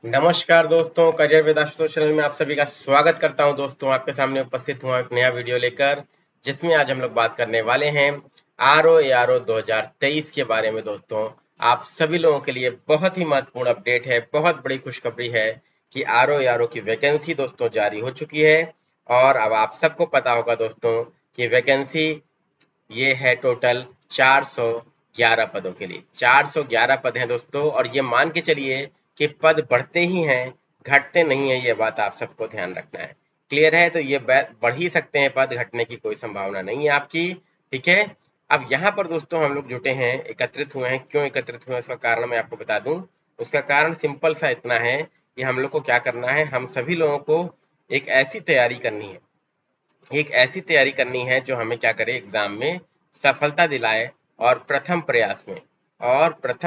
नमस्कार दोस्तों, career with Ashutosh channel में आप सभी का स्वागत करता हूं। दोस्तों, आपके सामने उपस्थित हुआ एक नया वीडियो लेकर, जिसमें आज हम लोग बात करने वाले हैं आरओ एआरओ 2023 के बारे में। दोस्तों, आप सभी लोगों के लिए बहुत ही महत्वपूर्ण अपडेट है, बहुत बड़ी खुशखबरी है कि आरओ एआरओ की वैकेंसी दोस्तों जारी हो चुकी है। और अब आप सबको पता होगा दोस्तों कि वैकेंसी ये है टोटल 411 पदों के लिए। 411 पद हैं दोस्तों, और ये मान के चलिए कि पद बढ़ते ही हैं, घटते नहीं है। ये बात आप सबको ध्यान रखना है। क्लियर है? तो ये बढ़ ही सकते हैं पद, घटने की कोई संभावना नहीं है आपकी। ठीक है। अब यहाँ पर दोस्तों हम लोग जुटे हैं, एकत्रित हुए हैं। क्यों एकत्रित हुए हैं इसका कारण मैं आपको बता दूं। उसका कारण सिंपल सा इतना है कि हम लोग को क्या करना है, हम सभी लोगों को एक ऐसी तैयारी करनी है, जो हमें क्या करे, एग्जाम में सफलता दिलाए। और प्रथम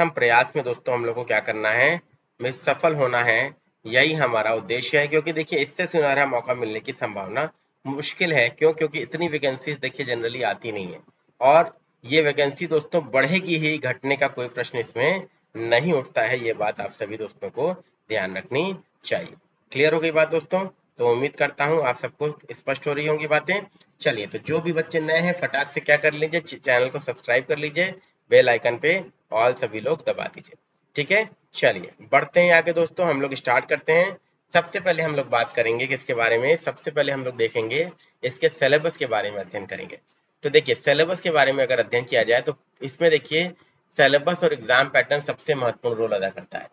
प्रयास में दोस्तों हम लोग को क्या करना है, में सफल होना है। यही हमारा उद्देश्य है, क्योंकि देखिए इससे सुनहरा मौका मिलने की संभावना मुश्किल है। क्योंकि इतनी वैकेंसीज देखिए जनरली आती नहीं है। और ये वैकेंसी दोस्तों बढ़ेगी ही, घटने का कोई प्रश्न इसमें नहीं उठता है। ये बात आप सभी दोस्तों को ध्यान रखनी चाहिए। क्लियर हो गई बात दोस्तों? तो उम्मीद करता हूँ आप सबको स्पष्ट हो रही होंगी बातें। चलिए, तो जो भी बच्चे नए हैं फटाक से क्या कर लीजिए, चैनल को सब्सक्राइब कर लीजिए, बेल आइकन पे ऑल सभी लोग दबा दीजिए। ठीक है। चलिए बढ़ते हैं आगे दोस्तों, हम लोग स्टार्ट करते हैं। सबसे पहले हम लोग बात करेंगे किसके बारे में, सबसे पहले हम लोग देखेंगे इसके सिलेबस के बारे में अध्ययन करेंगे। तो देखिए सिलेबस के बारे में अगर अध्ययन किया जाए तो इसमें देखिए सिलेबस और एग्जाम पैटर्न सबसे महत्वपूर्ण रोल अदा करता है।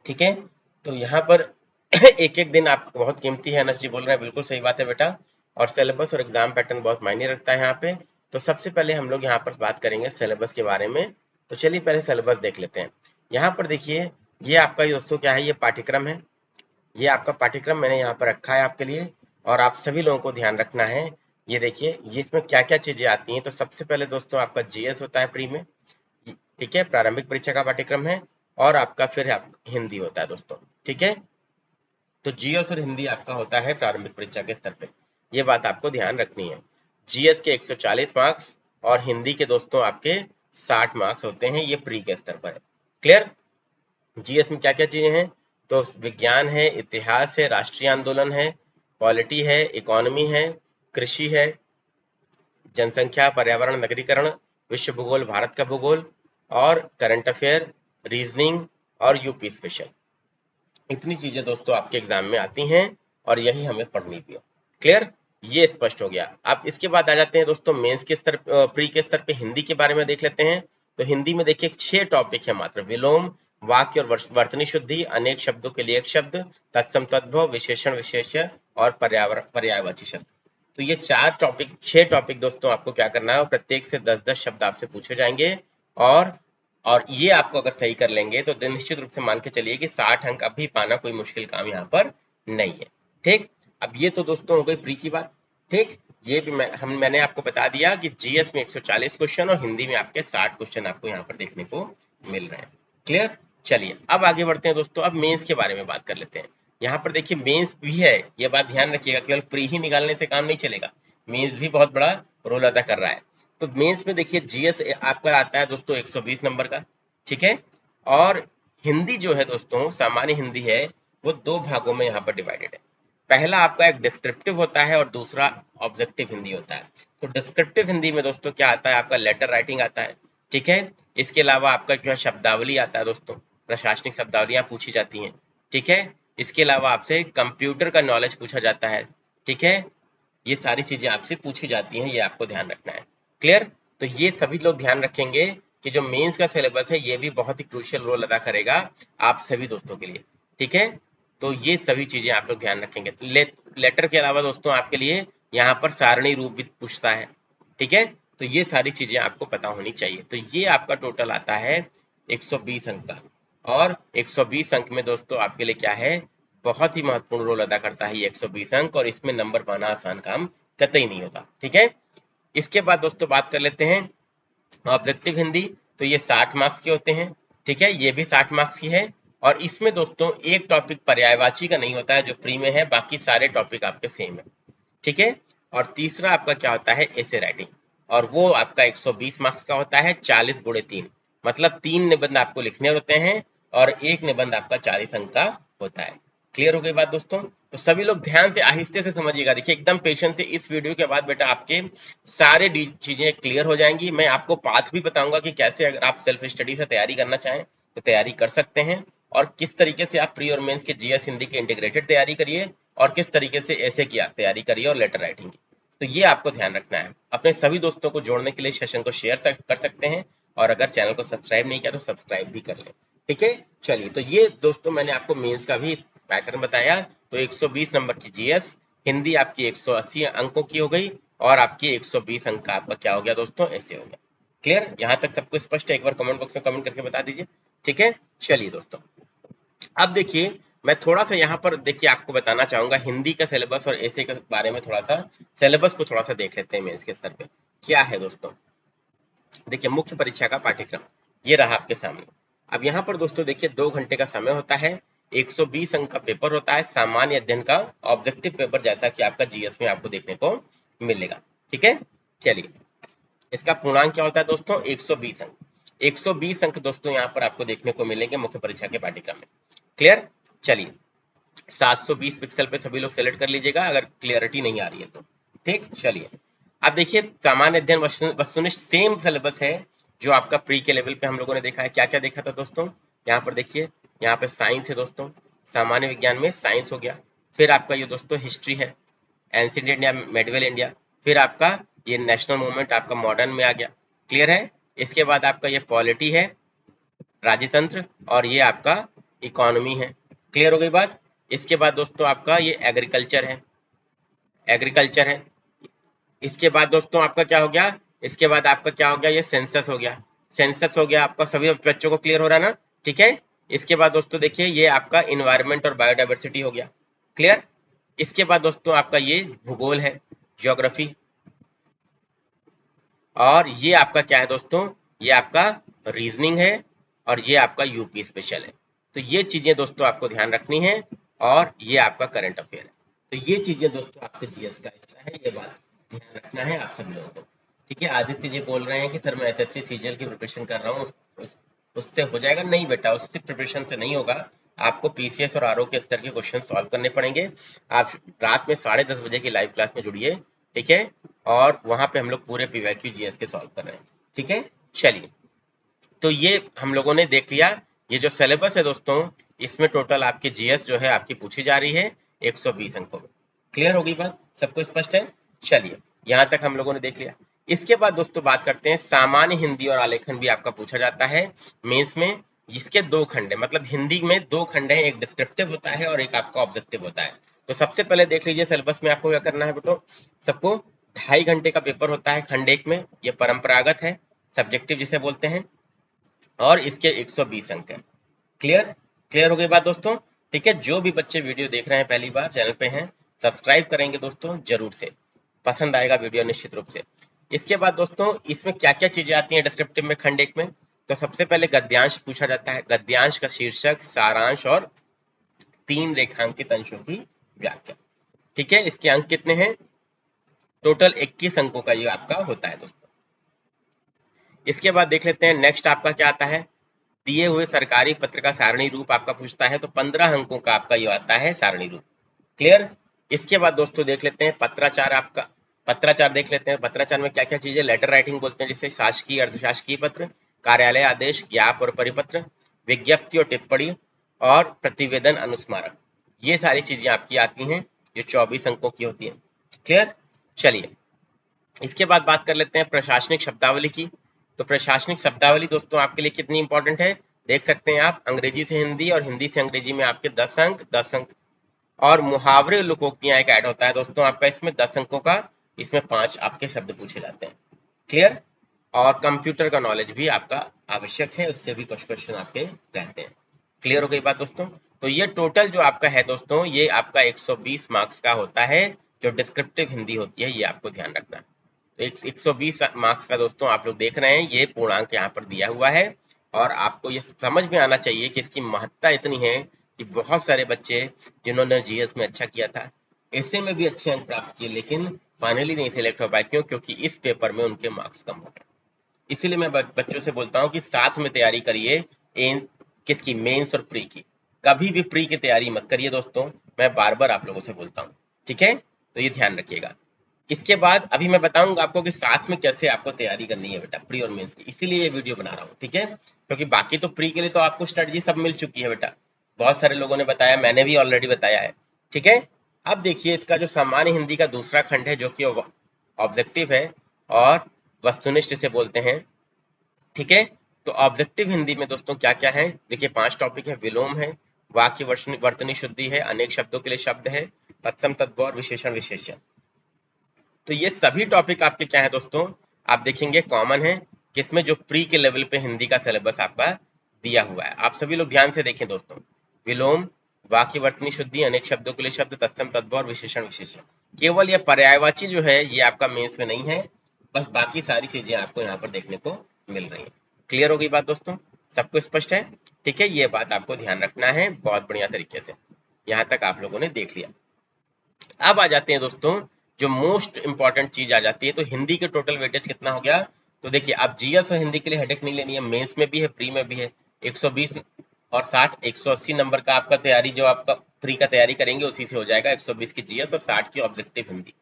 ठीक है। तो यहाँ पर एक एक दिन आपको बहुत कीमती है। अनस जी बोल रहे हैं, बिल्कुल सही बात है बेटा। और सिलेबस और एग्जाम पैटर्न बहुत मायने रखता है यहाँ पे। तो सबसे पहले हम लोग यहाँ पर बात करेंगे सिलेबस के बारे में। तो चलिए पहले सिलेबस देख लेते हैं। यहाँ पर देखिए, ये आपका दोस्तों क्या है, ये पाठ्यक्रम है। ये आपका पाठ्यक्रम मैंने यहाँ पर रखा है आपके लिए, और आप सभी लोगों को ध्यान रखना है। ये देखिए ये इसमें क्या क्या चीजें आती हैं। तो सबसे पहले दोस्तों आपका जीएस होता है प्री में। ठीक है, प्रारंभिक परीक्षा का पाठ्यक्रम है। और आपका फिर हिंदी होता है दोस्तों। ठीक है। तो जीएस और हिंदी आपका होता है प्रारंभिक परीक्षा के स्तर पे। ये बात आपको ध्यान रखनी है। जीएस के 140 मार्क्स और हिंदी के दोस्तों आपके 60 मार्क्स होते हैं। ये प्री के स्तर पर है। क्लियर? जीएस में क्या क्या चीजें हैं, तो विज्ञान है, इतिहास है, राष्ट्रीय आंदोलन है, पॉलिटी है, इकोनॉमी है, कृषि है, जनसंख्या, पर्यावरण, नगरीकरण, विश्व भूगोल, भारत का भूगोल, और करंट अफेयर, रीजनिंग, और यूपी स्पेशल। इतनी चीजें दोस्तों आपके एग्जाम में आती हैं, और यही हमें पढ़नी भी है। क्लियर? ये स्पष्ट हो गया। अब इसके बाद आ जाते हैं दोस्तों मेंस के स्तर, प्री के स्तर पे हिंदी के बारे में देख लेते हैं। तो हिंदी में देखिए 6 टॉपिक है मात्र। विलोम, वाक्य और वर्तनी शुद्धि, अनेक शब्दों के लिए एक शब्द, तत्सम तद्भव, विशेषण विशेष्य, और पर्यायवाची शब्द। तो ये 6 टॉपिक दोस्तों आपको क्या करना है, और प्रत्येक से 10-10 शब्द आपसे पूछे जाएंगे। और और ये आपको अगर सही कर लेंगे तो निश्चित रूप से मान के चलिए कि 60 अंक अभी पाना कोई मुश्किल काम यहाँ पर नहीं है। ठीक। अब ये तो दोस्तों हो गई प्री की बात। ठीक। ये भी मैंने आपको बता दिया कि जीएस में 140 क्वेश्चन और हिंदी में आपके 60 क्वेश्चन आपको यहाँ पर देखने को मिल रहे हैं। क्लियर? चलिए अब आगे बढ़ते हैं दोस्तों। अब मेंस के बारे में बात कर लेते हैं। यहाँ पर देखिए मेंस भी है, ये बात ध्यान रखिएगा, केवल प्री ही निकालने से काम नहीं चलेगा, मेंस भी बहुत बड़ा रोल अदा कर रहा है। तो मेंस में देखिए जीएस आपका आता है दोस्तों 120 नंबर का। ठीक है। और हिंदी जो है दोस्तों, सामान्य हिंदी है, वो 2 भागों में यहाँ पर डिवाइडेड है। पहला आपका एक डिस्क्रिप्टिव होता है और दूसरा ऑब्जेक्टिव हिंदी होता है। तो डिस्क्रिप्टिव हिंदी में दोस्तों क्या आता है, आपका लेटर राइटिंग आता है। ठीक है। इसके अलावा आपका जो है शब्दावली आता है दोस्तों, प्रशासनिक शब्दावलियां पूछी जाती हैं। ठीक है। इसके अलावा आपसे कंप्यूटर का नॉलेज पूछा जाता है। ठीक है। ये सारी चीजें आपसे पूछी जाती हैं, ये आपको ध्यान रखना है। क्लियर? तो ये सभी लोग ध्यान रखेंगे कि जो मेंस का सिलेबस है ये भी बहुत ही क्रूशियल रोल अदा करेगा आप सभी दोस्तों के लिए। ठीक है। तो ये सभी चीजें आप लोग ध्यान रखेंगे। तो लेटर के अलावा दोस्तों आपके लिए यहाँ पर सारणी रूप भी पूछता है। ठीक है। तो ये सारी चीजें आपको पता होनी चाहिए। तो ये आपका टोटल आता है 120 अंक का। और 120 अंक में दोस्तों आपके लिए क्या है, बहुत ही महत्वपूर्ण रोल अदा करता है ये 120 अंक, और इसमें नंबर पाना आसान काम कतई नहीं होता। ठीक है। इसके बाद दोस्तों बात कर लेते हैं ऑब्जेक्टिव हिंदी। तो ये 60 मार्क्स के होते हैं। ठीक है, ये भी 60 मार्क्स की है। और इसमें दोस्तों एक टॉपिक पर्यायवाची का नहीं होता है जो प्री में है, बाकी सारे टॉपिक आपके सेम है। ठीक है। और तीसरा आपका क्या होता है, एसे राइटिंग, और वो आपका 120 मार्क्स का होता है। 40 गुणे 3, मतलब 3 निबंध आपको लिखने होते हैं, और एक निबंध आपका 40 अंक का होता है। क्लियर हो गई बात दोस्तों? तो सभी लोग ध्यान से आहिस्ते से समझिएगा। देखिए एकदम पेशेंस से, इस वीडियो के बाद बेटा आपके सारे चीजें क्लियर हो जाएंगी। मैं आपको पाथ भी बताऊंगा कि कैसे अगर आप सेल्फ स्टडी से तैयारी करना चाहें तो तैयारी कर सकते हैं, और किस तरीके से आप प्री और मेंस के जीएस हिंदी की इंटीग्रेटेड तैयारी करिए, और किस तरीके से ऐसे की आप तैयारी करिए और लेटर राइटिंग की। तो ये आपको ध्यान रखना है। अपने सभी दोस्तों को जोड़ने के लिए सेशन को शेयर कर सकते हैं, और अगर चैनल को सब्सक्राइब नहीं किया तो सब्सक्राइब भी कर लें। ठीक है, चलिए। तो ये दोस्तों मैंने आपको मेंस का भी पैटर्न बताया। तो 120 नंबर की जीएस हिंदी आपकी 180 अंकों की हो गई, और आपकी 120 अंक का आपका क्या हो गया दोस्तों, ऐसे हो गया। क्लियर? यहाँ तक सबको स्पष्ट है? एक बार कमेंट बॉक्स में कमेंट करके बता दीजिए। ठीक है, चलिए दोस्तों। अब देखिए मैं थोड़ा सा यहाँ पर देखिए आपको बताना चाहूंगा हिंदी का सिलेबस और ऐसे के बारे में। थोड़ा सा सिलेबस को थोड़ा सा देख लेते हैं मेंस के स्तर पे क्या है दोस्तों। देखिए मुख्य परीक्षा का पाठ्यक्रम ये रहा आपके सामने। अब यहाँ पर दोस्तों देखिए 2 घंटे का समय होता है, 120 अंक का पेपर होता है, सामान्य अध्ययन का ऑब्जेक्टिव पेपर जैसा कि आपका जीएस में आपको देखने को मिलेगा। ठीक है, चलिए। इसका पूर्णांक क्या होता है दोस्तों, 120 अंक। 120 अंक दोस्तों यहाँ पर आपको देखने को मिलेंगे मुख्य परीक्षा के पाठ्यक्रम में। क्लियर? चलिए 720 पिक्सल पे सभी लोग सेलेक्ट कर लीजिएगा अगर क्लियरिटी नहीं आ रही है तो। ठीक, चलिए। अब देखिए सामान्य अध्ययन वस्तुनिष्ठ सेम सिलेबस है जो आपका प्री के लेवल पे हम लोगों ने देखा है। क्या क्या देखा था दोस्तों, यहाँ पर देखिए, यहाँ पे साइंस है दोस्तों, सामान्य विज्ञान में साइंस हो गया। फिर आपका ये दोस्तों हिस्ट्री है, एंशिएंट इंडिया, मेडिवल इंडिया। फिर आपका ये नेशनल मूवमेंट आपका मॉडर्न में आ गया। क्लियर है? इसके बाद आपका ये पॉलिटी है, राजतंत्र, और ये आपका इकोनॉमी है। क्लियर हो गई बात? इसके बाद दोस्तों आपका ये एग्रीकल्चर है, एग्रीकल्चर है। इसके बाद दोस्तों आपका क्या हो गया, इसके बाद आपका क्या हो गया, ये सेंसस हो गया। सेंसस हो गया आपका, सभी बच्चों को क्लियर हो रहा है ना? ठीक है। इसके बाद दोस्तों देखिए ये आपका इन्वायरमेंट और बायोडाइवर्सिटी हो गया। क्लियर? इसके बाद दोस्तों आपका ये भूगोल है, ज्योग्राफी। और ये आपका क्या है दोस्तों, ये आपका रीजनिंग है, और ये आपका यूपी स्पेशल है। तो ये चीजें दोस्तों आपको ध्यान रखनी है, और ये आपका करंट अफेयर है। तो ये चीजें दोस्तों आपके जीएस का हिस्सा है, ये बात ध्यान रखना है आप सभी लोगों को। ठीक है, आदित्य जी बोल रहे हैं कि सर मैं एसएससी सीजीएल की प्रिपरेशन कर रहा हूँ, उससे हो जाएगा? नहीं बेटा, उससे प्रिपरेशन से नहीं होगा। आपको पीसीएस और आरओ के स्तर के क्वेश्चन सॉल्व करने पड़ेंगे। आप रात में 10:30 बजे की लाइव क्लास में जुड़िए। ठीक है, और वहां पे हम लोग पूरे पीवाईक्यू जीएस के सॉल्व कर रहे हैं। ठीक है, चलिए। तो ये हम लोगों ने देख लिया। ये जो सिलेबस है दोस्तों, इसमें टोटल आपकी जीएस जो है आपकी पूछी जा रही है 120 अंकों में। क्लियर होगी बात? सबको स्पष्ट है? चलिए, यहाँ तक हम लोगों ने देख लिया। इसके बाद दोस्तों बात करते हैं सामान्य हिंदी और आलेखन भी आपका पूछा जाता है मेंस में। इसके 2 खंड है, मतलब हिंदी में 2 खंड है, एक डिस्क्रिप्टिव होता है और एक आपका ऑब्जेक्टिव होता है। तो सबसे पहले देख लीजिए सिलेबस में आपको क्या करना है बेटो, सबको 2.5 घंटे का पेपर होता है खंड 1 में, ये परंपरागत है, सब्जेक्टिव जिसे बोलते हैं, और इसके 120 अंक है। क्लियर? क्लियर हो गई बात दोस्तों? ठीक है, जो भी बच्चे वीडियो देख रहे हैं पहली बार चैनल पे हैं, सब्सक्राइब करेंगे दोस्तों जरूर से, पसंद आएगा वीडियो निश्चित रूप से। इसके बाद दोस्तों इसमें क्या क्या चीजें आती हैं डिस्क्रिप्टिव में खंड 1 में, तो सबसे पहले गद्यांश पूछा जाता है। गद्यांश का शीर्षक, सारांश और 3 रेखांकित अंशों की व्याख्या। ठीक है, इसके अंक कितने हैं, टोटल 21 अंकों का ये आपका होता है दोस्तों। इसके बाद देख लेते हैं नेक्स्ट आपका क्या आता है, दिए हुए सरकारी पत्र का सारणी रूप आपका पूछता है, तो 15 अंकों का आपका ये आता है सारणी रूप। क्लियर? इसके बाद दोस्तों देख लेते हैं पत्राचार आपका, पत्राचार देख लेते हैं। पत्राचार में क्या क्या चीजें, लेटर राइटिंग बोलते हैं जिसे, शासकीय अर्धशासकीय पत्र, कार्यालय आदेश, ज्ञाप और परिपत्र, विज्ञप्ति और टिप्पणी, और प्रतिवेदन अनुस्मारक। ये सारी चीजें आपकी आती हैं जो 24 अंकों की होती है। क्लियर? चलिए, इसके बाद बात कर लेते हैं प्रशासनिक शब्दावली की। तो प्रशासनिक शब्दावली दोस्तों आपके लिए कितनी इंपॉर्टेंट है, देख सकते हैं आप, अंग्रेजी से हिंदी और हिंदी से अंग्रेजी में आपके 10 अंक 10 अंक, और मुहावरे लोकोक्तियां एक ऐड होता है दोस्तों आपका इसमें 10 अंकों का, इसमें 5 आपके शब्द पूछे जाते हैं। क्लियर? और कंप्यूटर का नॉलेज भी आपका आवश्यक है, उससे भी कुछ क्वेश्चन आपके रहते हैं। क्लियर हो गई बात दोस्तों? तो ये टोटल जो आपका है दोस्तों, ये आपका 120 मार्क्स का होता है, जो डिस्क्रिप्टिव हिंदी होती है, ये आपको ध्यान रखना है। तो 120 मार्क्स का दोस्तों आप लोग देख रहे हैं, ये पूर्णांक यहाँ पर दिया हुआ है, और आपको ये समझ में आना चाहिए कि इसकी महत्ता इतनी है कि बहुत सारे बच्चे जिन्होंने जीएस में अच्छा किया था, ऐसे में भी अच्छे अंक प्राप्त किए, लेकिन फाइनली नहीं सिलेक्ट हो पाए। क्यों? क्योंकि इस पेपर में उनके मार्क्स कम हो गए। इसीलिए मैं बच्चों से बोलता हूँ कि साथ में तैयारी करिए, किसकी, मेंस और प्री की। कभी भी प्री की तैयारी मत करिए दोस्तों, मैं बार बार आप लोगों से बोलता हूँ, ठीक है, तो ये ध्यान रखिएगा। इसके बाद अभी मैं बताऊंगा आपको कि साथ में कैसे आपको तैयारी करनी है बेटा प्री और मेंस की, इसीलिए ये वीडियो बना रहा हूँ, ठीक है, क्योंकि बाकी तो प्री के लिए तो आपको स्ट्रेटजी सब मिल चुकी है बेटा, बहुत सारे लोगों ने बताया, मैंने भी ऑलरेडी बताया है, ठीक है। अब देखिए इसका जो सामान्य हिंदी का दूसरा खंड है जो कि ऑब्जेक्टिव है और वस्तुनिष्ठ इसे बोलते हैं, ठीक है। तो ऑब्जेक्टिव हिंदी में दोस्तों क्या क्या है, देखिए 5 टॉपिक है, विलोम है, वाक्य वर्तनी शुद्धि है, अनेक शब्दों के लिए शब्द है, तत्सम तद्भव और विशेषण विशेषण। तो ये सभी टॉपिक आपके क्या है दोस्तों, आप देखेंगे कॉमन है, किसमें, जो प्री के लेवल पे हिंदी का सिलेबस आपका दिया हुआ है। आप सभी लोग ध्यान से देखें दोस्तों, विलोम, वाक्य वर्तनी शुद्धि, अनेक शब्दों के लिए शब्द, तत्सम तद्भव और विशेषण विशेषण। केवल ये पर्यायवाची जो है ये आपका मेंस में नहीं है, बस बाकी सारी चीजें आपको यहाँ पर देखने को मिल रही है। क्लियर हो गई बात दोस्तों, सबको स्पष्ट है, ठीक है, ये बात आपको ध्यान रखना है बहुत बढ़िया तरीके से। यहाँ तक आप लोगों ने देख लिया। अब आ जाते हैं दोस्तों, जो मोस्ट इंपॉर्टेंट चीज आ जाती है, तो हिंदी के टोटल वेटेज कितना हो गया, तो देखिए आप जीएस और हिंदी के लिए हेडेक नहीं लेनी है, मेंस में भी है प्री में भी है, 120 और 60 180 नंबर का आपका तैयारी, जो आपका प्री का तैयारी करेंगे उसी से हो जाएगा, 120 की जीएस और 60 की ऑब्जेक्टिव हिंदी।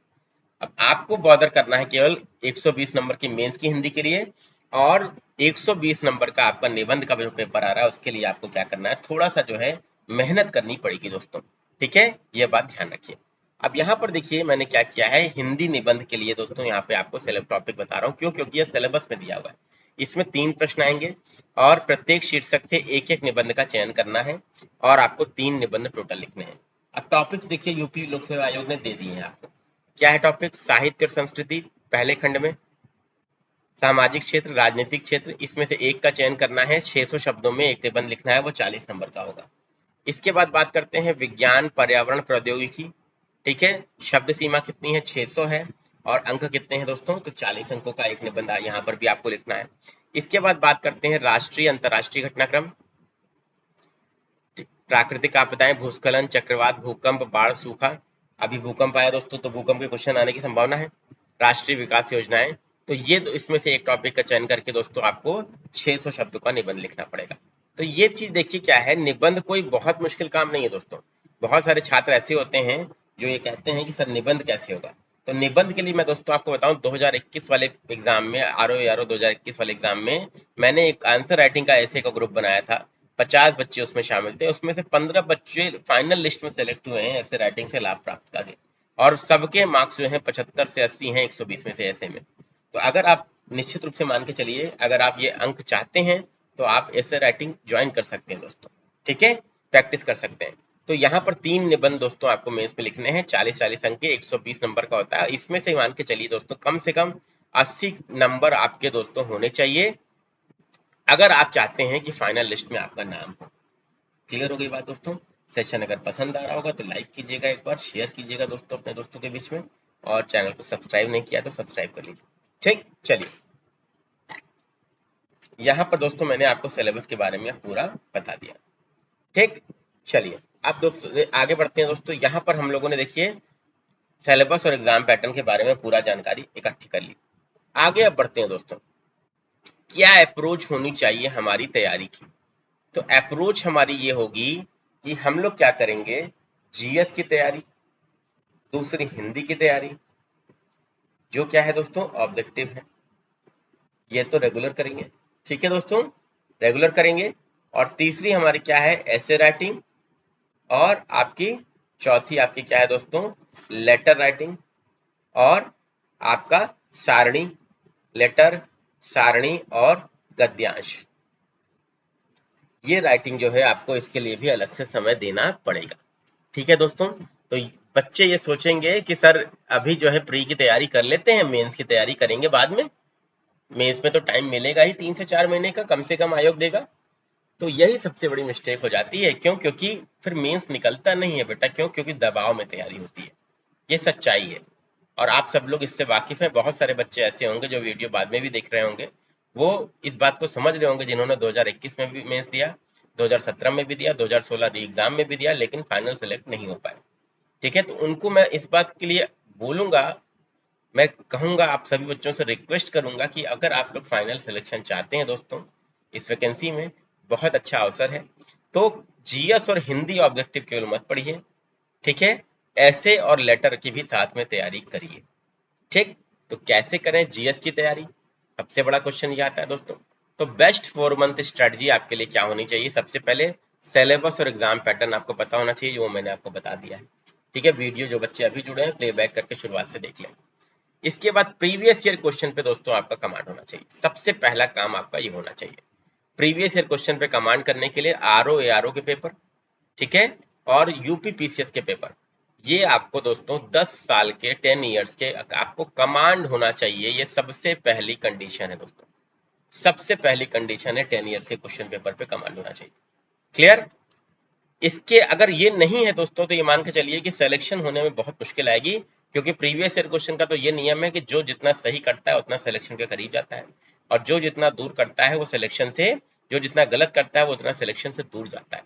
अब आपको बॉर्डर करना है केवल 120 नंबर की मेंस की हिंदी के लिए, और 120 नंबर का आपका निबंध का जो पेपर आ रहा है उसके लिए आपको क्या करना है, थोड़ा सा जो है मेहनत करनी पड़ेगी दोस्तों, ठीक है, ये बात ध्यान रखिए। अब यहाँ पर देखिए मैंने क्या किया है, हिंदी निबंध के लिए दोस्तों यहाँ पे आपको सिलेबस टॉपिक बता रहा हूँ, क्यों, क्योंकि ये सिलेबस में दिया हुआ है। इसमें 3 प्रश्न आएंगे और प्रत्येक शीर्षक से एक एक निबंध का चयन करना है और आपको 3 निबंध टोटल लिखने हैं। अब टॉपिक देखिए यूपी लोक सेवा आयोग ने दे दिए हैं आपको, क्या है टॉपिक, साहित्य और संस्कृति पहले खंड में, सामाजिक क्षेत्र, राजनीतिक क्षेत्र, इसमें से एक का चयन करना है, 600 शब्दों में एक निबंध लिखना है, वो 40 नंबर का होगा। इसके बाद बात करते हैं विज्ञान पर्यावरण प्रौद्योगिकी, ठीक है, शब्द सीमा कितनी है, 600 है, और अंक कितने हैं दोस्तों, तो 40 अंकों का एक निबंध यहाँ पर भी आपको लिखना है। इसके बाद बात करते हैं राष्ट्रीय अंतर्राष्ट्रीय घटनाक्रम, प्राकृतिक आपदाएं, भूस्खलन, चक्रवात, भूकंप, बाढ़, सूखा, अभी भूकंप आया दोस्तों तो भूकंप के क्वेश्चन आने की संभावना है, राष्ट्रीय विकास योजनाएं, तो ये इसमें से एक टॉपिक का चयन करके दोस्तों आपको 600 शब्दों का निबंध लिखना पड़ेगा। तो ये चीज देखिए क्या है, निबंध कोई बहुत मुश्किल काम नहीं है दोस्तों। बहुत सारे छात्र ऐसे होते हैं जो ये कहते हैं कि सर निबंध कैसे होगा, तो निबंध के लिए मैं दोस्तों आपको बताऊं, 2021 वाले एग्जाम में, आरओ 2021 वाले एग्जाम में मैंने एक आंसर राइटिंग का ऐसे का ग्रुप बनाया था, 50 बच्चे उसमें शामिल थे, उसमें से 15 बच्चे फाइनल लिस्ट में सेलेक्ट हुए हैं ऐसे राइटिंग से लाभ प्राप्त करके, और सबके मार्क्स जो है 75 से 80 हैं 120 में से ऐसे में। तो अगर आप निश्चित रूप से मान के चलिए, अगर आप ये अंक चाहते हैं तो आप ऐसे राइटिंग ज्वाइन कर सकते हैं दोस्तों, ठीक है, प्रैक्टिस कर सकते हैं। तो यहाँ पर 3 निबंध दोस्तों आपको मेंस में लिखने हैं, 40-40 अंक के, 120 नंबर का होता है, इसमें से मान के चलिए दोस्तों कम से कम 80 नंबर आपके दोस्तों होने चाहिए अगर आप चाहते हैं कि फाइनल लिस्ट में आपका नाम हो। क्लियर हो गई बात दोस्तों, सेशन अगर पसंद आ रहा होगा तो लाइक कीजिएगा, एक बार शेयर कीजिएगा दोस्तों अपने दोस्तों के बीच में, और चैनल को सब्सक्राइब नहीं किया तो सब्सक्राइब कर लीजिए, ठीक। चलिए यहाँ पर दोस्तों मैंने आपको सिलेबस के बारे में पूरा बता दिया, ठीक। चलिए अब दोस्तों आगे बढ़ते हैं दोस्तों, यहाँ पर हम लोगों ने देखिए सिलेबस और एग्जाम पैटर्न के बारे में पूरा जानकारी इकट्ठी कर ली। आगे अब बढ़ते हैं दोस्तों, क्या अप्रोच होनी चाहिए हमारी तैयारी की, तो अप्रोच हमारी ये होगी कि हम लोग क्या करेंगे, जीएस की तैयारी, दूसरी हिंदी की तैयारी, जो क्या है दोस्तों ऑब्जेक्टिव है, ये तो रेगुलर करेंगे, ठीक है दोस्तों, रेगुलर करेंगे। और तीसरी हमारी क्या है, ऐसे राइटिंग, और आपकी चौथी आपकी क्या है दोस्तों, लेटर राइटिंग, और आपका सारणी, लेटर, सारणी और गद्यांश, ये राइटिंग जो है आपको इसके लिए भी अलग से समय देना पड़ेगा, ठीक है दोस्तों। तो बच्चे ये सोचेंगे कि सर अभी जो है प्री की तैयारी कर लेते हैं, मेंस की तैयारी करेंगे बाद में, मेंस में तो टाइम मिलेगा ही 3 से 4 महीने का कम से कम आयोग देगा, तो यही सबसे बड़ी मिस्टेक हो जाती है। क्यों, क्योंकि फिर मेंस निकलता नहीं है बेटा, क्यों, क्योंकि दबाव में तैयारी होती है, ये सच्चाई है, और आप सब लोग इससे वाकिफ हैं। बहुत सारे बच्चे ऐसे होंगे जो वीडियो बाद में भी देख रहे होंगे, वो इस बात को समझ रहे होंगे जिन्होंने 2021 में भी मेंस दिया, 2017 में भी दिया, 2016 री एग्जाम में भी दिया, लेकिन फाइनल सेलेक्ट नहीं हो पाए, ठीक है। तो उनको मैं इस बात के लिए बोलूंगा, मैं कहूंगा, आप सभी बच्चों से रिक्वेस्ट करूंगा कि अगर आप लोग फाइनल सिलेक्शन चाहते हैं दोस्तों इस वैकेंसी में, बहुत अच्छा अवसर है। तो जीएस और हिंदी ऑब्जेक्टिव केवल मत पढ़िए, ठीक है, ऐसे और लेटर की भी साथ में तैयारी करिए। ठीक, तो कैसे करें जीएस की तैयारी, सबसे बड़ा क्वेश्चन ये आता है दोस्तों। तो बेस्ट 4 मंथ स्ट्रेटजी आपके लिए क्या होनी चाहिए? सबसे पहले सिलेबस और एग्जाम पैटर्न आपको पता होना चाहिए, जो मैंने आपको बता दिया है। ठीक है, वीडियो जो बच्चे अभी जुड़े हैं प्लेबैक करके शुरुआत से देख लें। इसके बाद प्रीवियस ईयर क्वेश्चन पे दोस्तों आपका कमांड होना चाहिए, सबसे पहला काम आपका ये होना चाहिए। प्रीवियस ईयर क्वेश्चन पे कमांड करने के लिए आरओ एआरओ के पेपर, ठीक है, और यूपी पीसीएस के पेपर, ये आपको दोस्तों 10 साल के 10 इयर्स के आपको कमांड होना चाहिए। ये सबसे पहली कंडीशन है दोस्तों, सबसे पहली कंडीशन है 10 इयर्स के क्वेश्चन पेपर पे कमांड होना चाहिए। क्लियर? इसके अगर ये नहीं है दोस्तों तो ये मान के चलिए कि सिलेक्शन होने में बहुत मुश्किल आएगी, क्योंकि प्रीवियस ईयर क्वेश्चन का तो ये नियम है कि जो जितना सही करता है उतना सिलेक्शन के करीब जाता है, और जो जितना दूर करता है वो सिलेक्शन से, जो जितना गलत करता है वो उतना सिलेक्शन से दूर जाता है।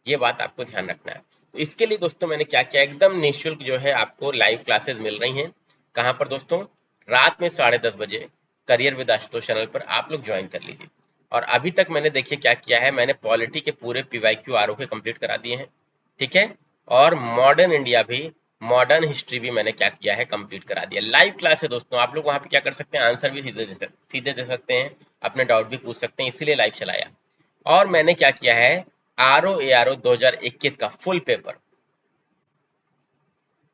ये बात आपको ध्यान रखना है। तो इसके लिए दोस्तों मैंने क्या किया, एकदम निःशुल्क जो है आपको लाइव क्लासेस मिल रही हैं। कहाँ पर दोस्तों? रात में 10:30 बजे करियर विद आशुतोष चैनल पर आप लोग ज्वाइन कर लीजिए। और अभी तक मैंने देखिए क्या किया है, मैंने पॉलिटी के पूरे पीवाईक्यू आरओ के कंप्लीट करा दिए हैं, ठीक है, और मॉडर्न इंडिया भी, मॉडर्न हिस्ट्री भी मैंने क्या किया है, कंप्लीट करा दिया। लाइव क्लास है दोस्तों, आप लोग वहां पे क्या कर सकते हैं, आंसर भी सीधे दे सकते हैं, अपने डाउट भी पूछ सकते हैं, इसीलिए लाइव चलाया। और मैंने क्या किया है, आरओ एआरओ 2021 का फुल पेपर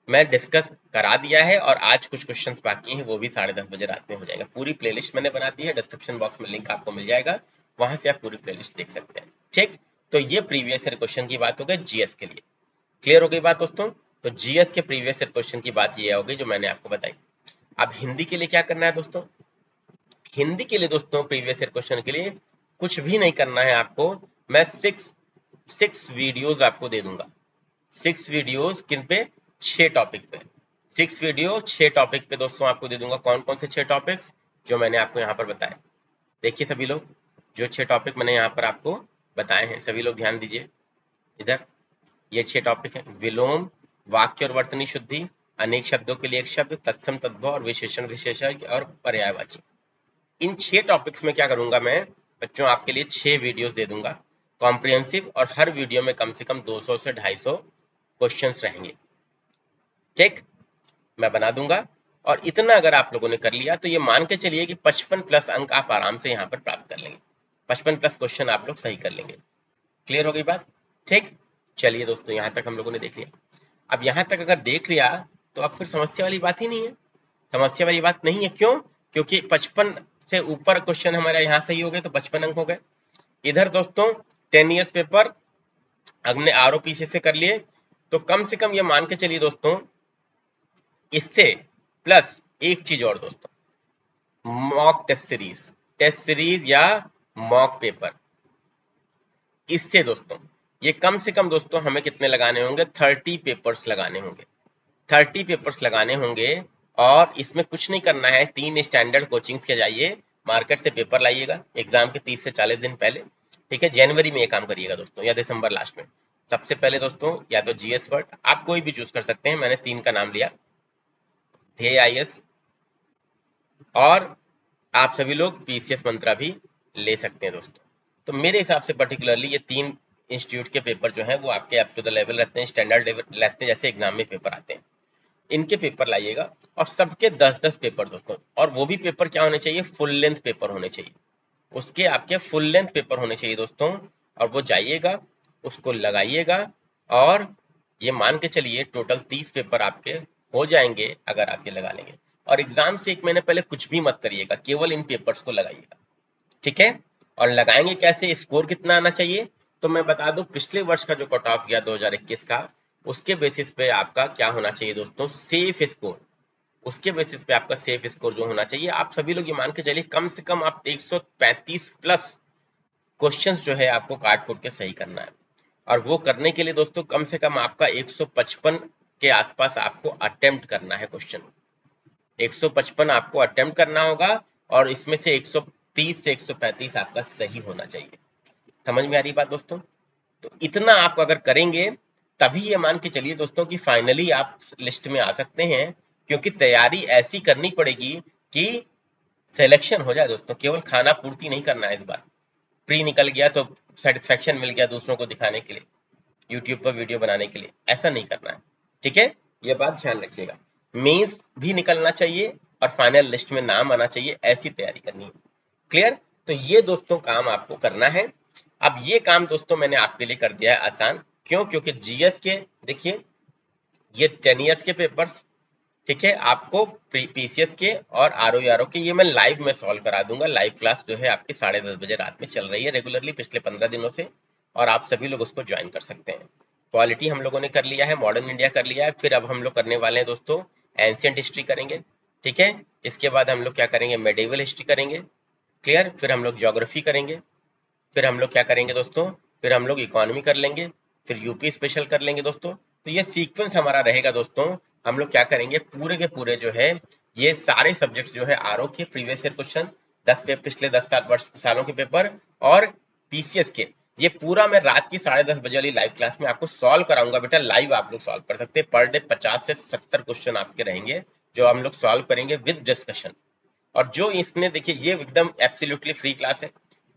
मैं डिस्कस करा दिया है, और आज कुछ क्वेश्चंस बाकी हैं, वो भी 10:30 बजे रात में हो जाएगा। पूरी प्लेलिस्ट मैंने बना दी है, डिस्क्रिप्शन बॉक्स में लिंक आपको मिल जाएगा, वहां से आप पूरी प्लेलिस्ट देख सकते हैं। ठीक, तो ये प्रीवियस ईयर क्वेश्चन की बात हो गई जीएस के लिए। क्लियर हो गई बात दोस्तों? तो जीएस के प्रीवियस ईयर क्वेश्चन की बात ये हो गई जो मैंने आपको बताई। अब हिंदी के लिए क्या करना है दोस्तों? हिंदी के लिए दोस्तों प्रीवियस ईयर क्वेश्चन के लिए कुछ भी नहीं करना है आपको। मैं सिक्स वीडियोज आपको दे दूंगा। 6 वीडियोज किन पे? 6 टॉपिक पे। 6 वीडियो 6 टॉपिक पे दोस्तों आपको दे दूंगा। कौन कौन से 6 टॉपिक्स? जो मैंने आपको यहाँ पर बताए। देखिए सभी लोग, जो 6 टॉपिक मैंने यहाँ पर आपको बताए हैं, सभी लोग ध्यान दीजिए इधर। ये 6 टॉपिक है: विलोम, वाक्य और वर्तनी शुद्धि, अनेक शब्दों के लिए एक शब्द, तत्सम तद्भव और विशेषण विशेषज्ञ और पर्यायवाची। इन 6 टॉपिक्स में क्या करूंगा मैं बच्चों, आपके लिए 6 वीडियोस दे दूंगा कॉम्प्रिहेंसिव, और हर वीडियो में कम से कम 200 से 250 क्वेश्चंस रहेंगे। ठीक, मैं बना दूंगा। और इतना अगर आप लोगों ने कर लिया तो ये मान के चलिए कि 55+ अंक आप आराम से यहाँ पर प्राप्त कर लेंगे। 55+ क्वेश्चन आप लोग सही कर लेंगे। क्लियर हो गई बात? ठीक, चलिए दोस्तों, यहाँ तक हम लोगों ने देख लिया। अब यहाँ तक अगर देख लिया तो अब फिर समस्या वाली बात ही नहीं है। समस्या वाली बात नहीं है, क्यों? क्योंकि 55 से ऊपर क्वेश्चन हमारे यहाँ सही हो गए तो 55 अंक हो गए। इधर दोस्तों 10 इयर्स पेपर हमने आरओपीसी से कर लिए, तो कम से कम ये मान के चलिए दोस्तों, इससे प्लस एक चीज और दोस्तों, मॉक टेस्ट सीरीज या मॉक पेपर। इससे दोस्तों ये कम से कम दोस्तों हमें कितने लगाने होंगे, 30 पेपर्स लगाने होंगे। 30 पेपर्स लगाने होंगे, और इसमें कुछ नहीं करना है, 3 स्टैंडर्ड कोचिंग्स के जाइए, मार्केट से पेपर लाइएगा एग्जाम के 30 से 40 दिन पहले। ठीक है, जनवरी में ये काम करिएगा दोस्तों, या दिसंबर लास्ट में। सबसे पहले दोस्तों या तो जीएस वर्ड, आप कोई भी चूज कर सकते हैं, मैंने 3 का नाम लिया, ध्येय आईएएस, और आप सभी लोग पीसीएस मंत्रा भी ले सकते हैं दोस्तों। तो मेरे हिसाब से पर्टिकुलरली ये 3 इंस्टीट्यूट के पेपर जो है वो आपके अप टू द लेवल रहते हैं, स्टैंडर्ड लेवल रहते हैं, जैसे एग्जाम में पेपर आते हैं। इनके पेपर लाइएगा, और सबके 10-10 पेपर दोस्तों, और वो भी पेपर क्या होने चाहिए, फुल लेंथ पेपर होने चाहिए। उसके आपके फुल लेंथ पेपर होने चाहिए दोस्तों, और वो जाइएगा, उसको लगाइएगा, और ये मान के चलिए टोटल 30 पेपर आपके हो जाएंगे अगर आप ये लगा लेंगे। और एग्जाम से 1 महीने पहले कुछ भी मत करिएगा, केवल इन पेपर्स को लगाइएगा। ठीक है, और लगाएंगे कैसे, स्कोर कितना आना चाहिए? तो मैं बता दूं, पिछले वर्ष का जो कट ऑफ गया 2021 का, उसके बेसिस पे आपका क्या होना चाहिए दोस्तों, सेफ स्कोर। उसके बेसिस पे आपका सेफ स्कोर जो होना चाहिए, आप सभी लोग ये मान के चलिए कम से कम आप 135+ क्वेश्चंस जो है आपको काट कूट के सही करना है। और वो करने के लिए दोस्तों कम से कम आपका 155 के आसपास आपको अटेम्प्ट करना है क्वेश्चन। 155 आपको अटेम्प्ट करना होगा, और इसमें से 130 से 135 आपका सही होना चाहिए। समझ में आ रही बात दोस्तों? तो इतना आप अगर करेंगे तभी ये मान के चलिए दोस्तों कि फाइनली आप लिस्ट में आ सकते हैं, क्योंकि तैयारी ऐसी करनी पड़ेगी कि सिलेक्शन हो जाए दोस्तों। केवल खाना पूर्ति नहीं करना है इस बार, प्री निकल गया तो सेटिस्फेक्शन मिल गया दूसरों को दिखाने के लिए, यूट्यूब पर वीडियो बनाने के लिए, ऐसा नहीं करना है। ठीक है, ये बात ध्यान रखिएगा। मेंस भी निकलना चाहिए और फाइनल लिस्ट में नाम आना चाहिए, ऐसी तैयारी करनी है। क्लियर? तो ये दोस्तों काम आपको करना है। अब ये काम दोस्तों मैंने आपके लिए कर दिया है आसान। क्यों? क्योंकि जीएस के देखिए ये 10 ईयर्स के पेपर्स, ठीक है, आपको पीसीएस के और आरओ के ये मैं लाइव में सॉल्व करा दूंगा। लाइव क्लास जो है आपकी 10:30 बजे रात में चल रही है रेगुलरली पिछले 15 दिनों से, और आप सभी लोग उसको ज्वाइन कर सकते हैं। पॉलिटी हम लोगों ने कर लिया है, मॉडर्न इंडिया कर लिया है, फिर अब हम लोग करने वाले हैं दोस्तों एंशिएंट हिस्ट्री करेंगे। ठीक है, इसके बाद हम लोग क्या करेंगे, मेडिवल हिस्ट्री करेंगे। क्लियर? फिर हम लोग ज्योग्राफी करेंगे, फिर हम लोग क्या करेंगे दोस्तों, फिर हम लोग इकोनॉमी कर लेंगे, फिर यूपी स्पेशल कर लेंगे दोस्तों। तो ये सीक्वेंस हमारा रहेगा दोस्तों। हम लोग क्या करेंगे, पूरे के पूरे जो है ये सारे सब्जेक्ट्स जो है आरओ के प्रीवियस ईयर क्वेश्चन, पिछले 10 सालों के पेपर और पीसीएस के, ये पूरा मैं रात की 10:30 बजे वाली लाइव क्लास में आपको सॉल्व कराऊंगा। बेटा लाइव आप लोग सॉल्व कर सकते हैं। पर डे 50 से 70 क्वेश्चन आपके रहेंगे जो हम लोग सॉल्व करेंगे विद डिस्कशन। और जो इसने देखिए ये एकदम एब्सोल्युटली फ्री क्लास है,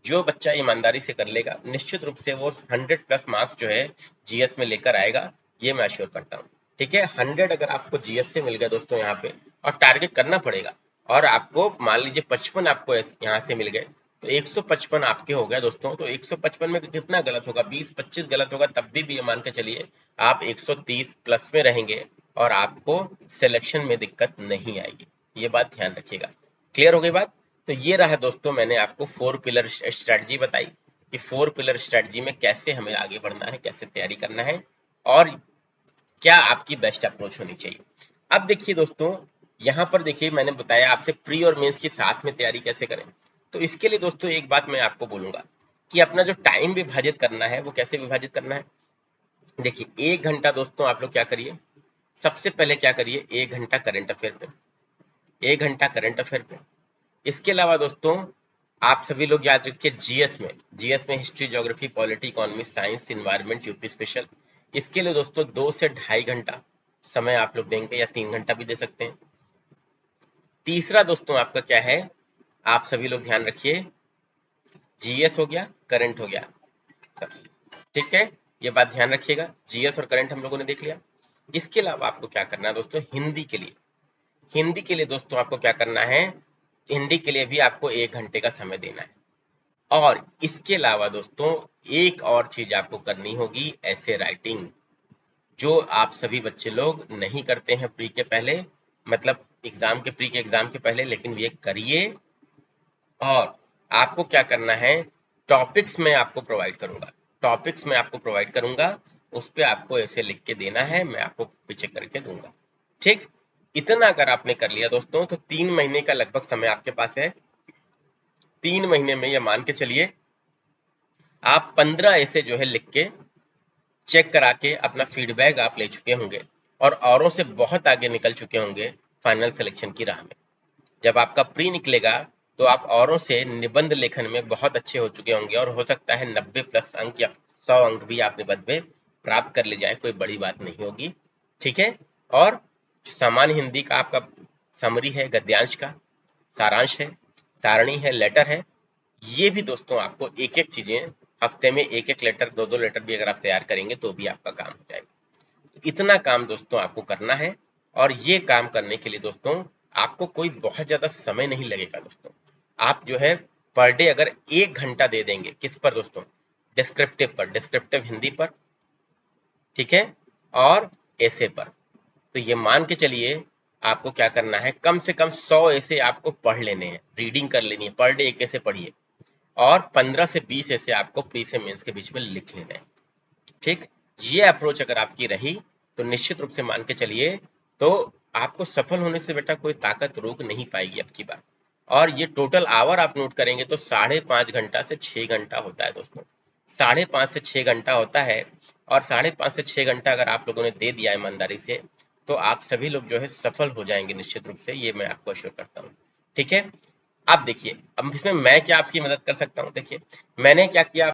जो बच्चा ईमानदारी से कर लेगा निश्चित रूप से वो 100+ मार्क्स जो है जीएस में लेकर आएगा, ये मैं अश्योर करता हूँ। ठीक है, 100 अगर आपको जीएस से मिल गया दोस्तों यहाँ पे, और टारगेट करना पड़ेगा, और आपको मान लीजिए 55 आपको यहाँ से मिल गए तो 155 आपके हो गए दोस्तों। तो 155 में कितना गलत होगा, 20-25 गलत होगा, तब भी ये मान के चलिए आप 130+ में रहेंगे और आपको सिलेक्शन में दिक्कत नहीं आएगी। ये बात ध्यान रखिएगा। क्लियर हो गई बात? तो ये रहा दोस्तों, मैंने आपको 4 पिलर स्ट्रेटजी बताई कि 4 पिलर स्ट्रेटजी में कैसे हमें आगे बढ़ना है, कैसे तैयारी करना है, और क्या आपकी बेस्ट अप्रोच होनी चाहिए। अब देखिए दोस्तों, यहाँ पर देखिए मैंने बताया आपसे प्री और मेंस की साथ में तैयारी कैसे करें। तो इसके लिए दोस्तों एक बात मैं आपको बोलूंगा कि अपना जो टाइम विभाजित करना है वो कैसे विभाजित करना है। देखिए 1 घंटा दोस्तों आप लोग क्या करिए, सबसे पहले क्या करिए, 1 घंटा करंट अफेयर पे, 1 घंटा करंट अफेयर पे। इसके अलावा दोस्तों आप सभी लोग याद रखिए जीएस में history, geography, polity, economy, science, environment, UP special, इसके लिए दोस्तों 2 से 2.5 घंटा समय आप लोग देंगे, या 3 घंटा भी दे सकते हैं। तीसरा दोस्तों आपका क्या है, आप सभी लोग ध्यान रखिए, जीएस हो गया, करंट हो गया, ठीक है, ये बात ध्यान रखिएगा। जीएस और करंट हम लोगों ने देख लिया। इसके अलावा आपको क्या करना है दोस्तों, हिंदी के लिए दोस्तों आपको क्या करना है, हिंदी के लिए भी आपको 1 घंटे का समय देना है। और इसके अलावा दोस्तों एक और चीज आपको करनी होगी, ऐसे राइटिंग, जो आप सभी बच्चे लोग नहीं करते हैं प्री के पहले, मतलब प्री के एग्जाम के पहले, लेकिन ये करिए। और आपको क्या करना है, टॉपिक्स में आपको प्रोवाइड करूंगा, उस पर आपको ऐसे लिख के देना है, मैं आपको पीछे करके दूंगा। ठीक, इतना अगर आपने कर लिया दोस्तों तो 3 महीने का लगभग समय आपके पास है। 3 महीने में ये मान के चलिए आप 15 ऐसे जो है लिख के चेक करा के अपना फीडबैक आप ले चुके होंगे, और औरों से बहुत आगे निकल चुके होंगे फाइनल सिलेक्शन की राह में। जब आपका प्री निकलेगा तो आप औरों से निबंध लेखन में बहुत अच्छे हो चुके होंगे, और हो सकता है 90+ अंक या 100 अंक भी आप निबंध में प्राप्त कर ले जाए, कोई बड़ी बात नहीं होगी। ठीक है, और सामान्य हिंदी का आपका समरी है, गद्यांश का सारांश है, सारणी है, लेटर है, ये भी दोस्तों आपको एक एक चीजें हफ्ते में 1-1 लेटर, 2-2 लेटर भी अगर आप तैयार करेंगे तो भी आपका काम हो जाएगा। तो इतना काम दोस्तों आपको करना है, और ये काम करने के लिए दोस्तों आपको कोई बहुत ज्यादा समय नहीं लगेगा दोस्तों। आप जो है पर डे अगर 1 घंटा दे देंगे, किस पर दोस्तों, डिस्क्रिप्टिव हिंदी पर, ठीक है, और ऐसे पर, तो ये मान के चलिए आपको क्या करना है, कम से कम 100 ऐसे आपको पढ़ लेने हैं, रीडिंग कर लेनी है, पर डे 1 ऐसे पढ़िए, और 15 से 20 ऐसे आपको प्री से मेंस के बीच में लिख लेना है। ठीक, ये अप्रोच अगर आपकी रही तो निश्चित रूप से मान के चलिए तो आपको सफल होने से बेटा कोई ताकत रोक नहीं पाएगी अब की बार। और ये टोटल आवर आप नोट करेंगे तो 5.5 घंटा से 6 घंटा होता है दोस्तों, 5.5 से 6 घंटा होता है। और 5.5 से 6 घंटा अगर आप लोगों ने दे दिया ईमानदारी से, तो आप सभी लोग जो है सफल हो जाएंगे निश्चित रूप से, ये मैं आपको अश्योर करता हूँ। ठीक है, अब देखिए, अब इसमें मैं क्या आपकी मदद कर सकता हूँ। देखिए मैंने क्या किया,